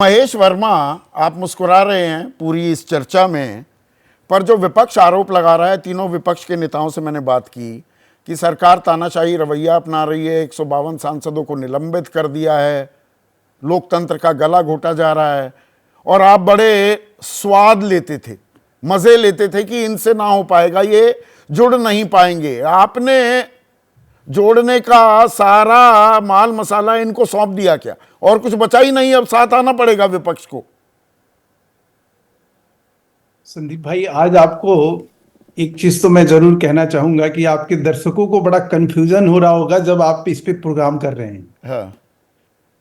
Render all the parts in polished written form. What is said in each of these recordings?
महेश वर्मा, आप मुस्कुरा रहे हैं पूरी इस चर्चा में, पर जो विपक्ष आरोप लगा रहा है, तीनों विपक्ष के नेताओं से मैंने बात की कि सरकार तानाशाही रवैया अपना रही है, 152 सांसदों को निलंबित कर दिया है, लोकतंत्र का गला घोटा जा रहा है। और आप बड़े स्वाद लेते थे, मजे लेते थे कि इनसे ना हो पाएगा, ये जुड़ नहीं पाएंगे। आपने जोड़ने का सारा माल मसाला इनको सौंप दिया क्या? और कुछ बचा ही नहीं, अब साथ आना पड़ेगा विपक्ष को। संदीप भाई, आज आपको एक चीज तो मैं जरूर कहना चाहूंगा कि आपके दर्शकों को बड़ा कंफ्यूजन हो रहा होगा जब आप इस पे प्रोग्राम कर रहे हैं। हाँ।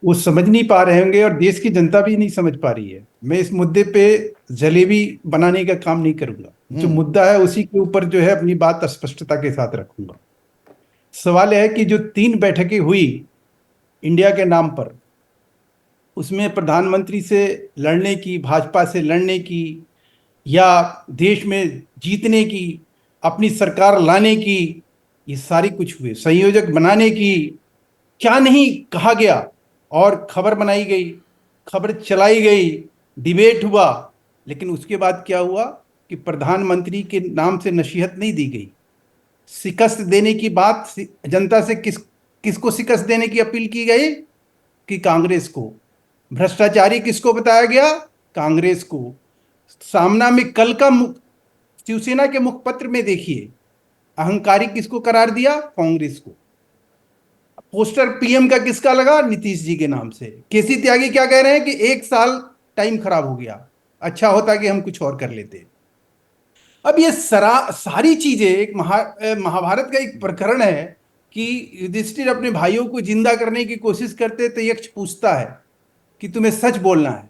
वो समझ नहीं पा रहे होंगे और देश की जनता भी नहीं समझ पा रही है। मैं इस मुद्दे पे जलेबी बनाने का काम नहीं करूंगा। जो मुद्दा है उसी के ऊपर जो है अपनी बात स्पष्टता के साथ रखूंगा। सवाल यह है कि जो 3 बैठकें हुई इंडिया के नाम पर, उसमें प्रधानमंत्री से लड़ने की, भाजपा से लड़ने की, या देश में जीतने की, अपनी सरकार लाने की, ये सारी कुछ हुए। संयोजक बनाने की क्या नहीं कहा गया और खबर बनाई गई, खबर चलाई गई, डिबेट हुआ। लेकिन उसके बाद क्या हुआ कि प्रधानमंत्री के नाम से नसीहत नहीं दी गई। शिकस्त देने की बात जनता से किसको शिकस्त देने की अपील की गई? कि कांग्रेस को। भ्रष्टाचारी किसको बताया गया? कांग्रेस को। सामना में कल का शिवसेना के मुखपत्र में देखिए, अहंकारी किसको करार दिया? कांग्रेस को। पोस्टर पीएम का किसका लगा? नीतीश जी के नाम से। केसी त्यागी क्या कह रहे हैं कि 1 साल टाइम खराब हो गया, अच्छा होता कि हम कुछ और कर लेते। अब ये सारी चीजें एक महाभारत का एक प्रकरण है कि युधिष्ठिर अपने भाइयों को जिंदा करने की कोशिश करते तो यक्ष पूछता है कि तुम्हें सच बोलना है,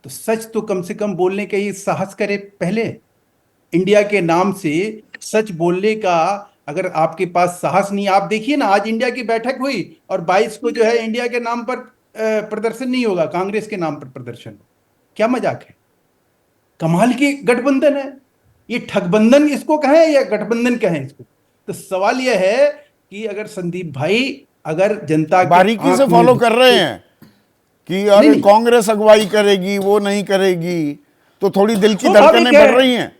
तो सच तो कम से कम बोलने का ये साहस करे। पहले इंडिया के नाम से सच बोलने का अगर आपके पास साहस नहीं, आप देखिए ना, आज इंडिया की बैठक हुई और 22 को जो है इंडिया के नाम पर प्रदर्शन नहीं होगा, कांग्रेस के नाम पर प्रदर्शन। क्या मजाक है? कमाल की गठबंधन है ये। ठगबंधन इसको कहें या गठबंधन कहें इसको? तो सवाल यह है कि अगर संदीप भाई, अगर जनता बारीकी से फॉलो कर रहे हैं कि अरे कांग्रेस अगुवाई करेगी, वो नहीं करेगी, तो थोड़ी दिल की धड़कनें बढ़ रही हैं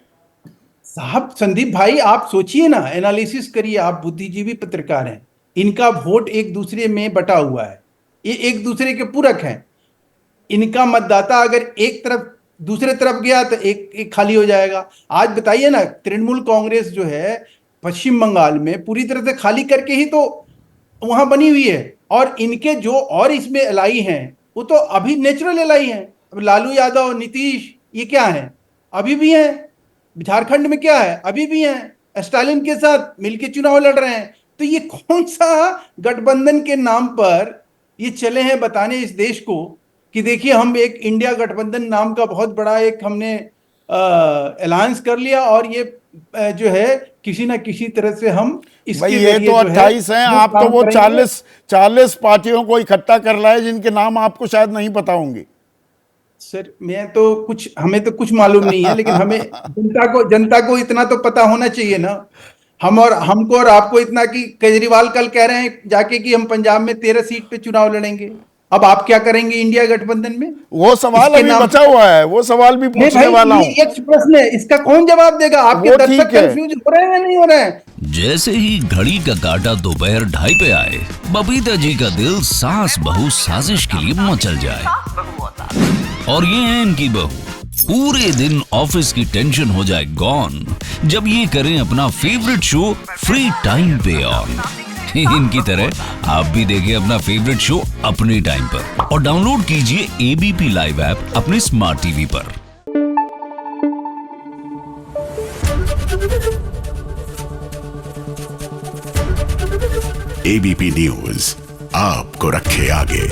साहब। संदीप भाई, आप सोचिए ना, एनालिसिस करिए, आप बुद्धिजीवी पत्रकार हैं। इनका वोट एक दूसरे में बटा हुआ है, ये एक दूसरे के पूरक हैं। इनका मतदाता अगर एक तरफ दूसरे तरफ गया तो एक खाली हो जाएगा। आज बताइए ना, तृणमूल कांग्रेस जो है पश्चिम बंगाल में पूरी तरह से खाली करके ही तो वहां बनी हुई है। और इनके जो और इसमें एलाई हैं वो तो अभी नेचुरल एलाई हैं। अब लालू यादव, नीतीश, ये क्या है? अभी भी हैं। झारखंड में क्या है? अभी भी हैं, स्टालिन के साथ मिलकर चुनाव लड़ रहे हैं। तो ये कौन सा गठबंधन के नाम पर ये चले हैं बताने इस देश को कि देखिए हम एक इंडिया गठबंधन नाम का बहुत बड़ा एक हमने अलायंस कर लिया और ये जो है किसी ना किसी तरह से हम भाई, ये तो 28 हैं, आप तो वो 40 पार्टियों को इकट्ठा कर लाए जिनके नाम आपको शायद नहीं पता होंगे। सर, हमें तो कुछ मालूम नहीं है, लेकिन हमें जनता को इतना तो पता होना चाहिए ना। हमको और आपको इतना कि केजरीवाल कल कह रहे हैं जाके कि हम पंजाब में 13 सीट पे चुनाव लड़ेंगे। अब आप क्या करेंगे इंडिया गठबंधन में? वो सवाल अभी बचा हुआ है, वो सवाल भी पूछने वाला हूं। एक प्रश्न है, इसका कौन जवाब देगा? आपके दर्शक कंफ्यूज हो रहे हैं या नहीं हो रहे हैं? जैसे ही घड़ी का काटा दोपहर 2:30 पे आए, बबीता जी का दिल सास बहू साजिश के लिए मचल जाए। और ये है इनकी बहू, पूरे दिन ऑफिस की टेंशन हो जाए गॉन जब ये करें अपना फेवरेट शो फ्री टाइम पे ऑन। इनकी तरह आप भी देखिए अपना फेवरेट शो अपने टाइम पर और डाउनलोड कीजिए एबीपी लाइव ऐप अपने स्मार्ट टीवी पर। एबीपी न्यूज आपको रखे आगे।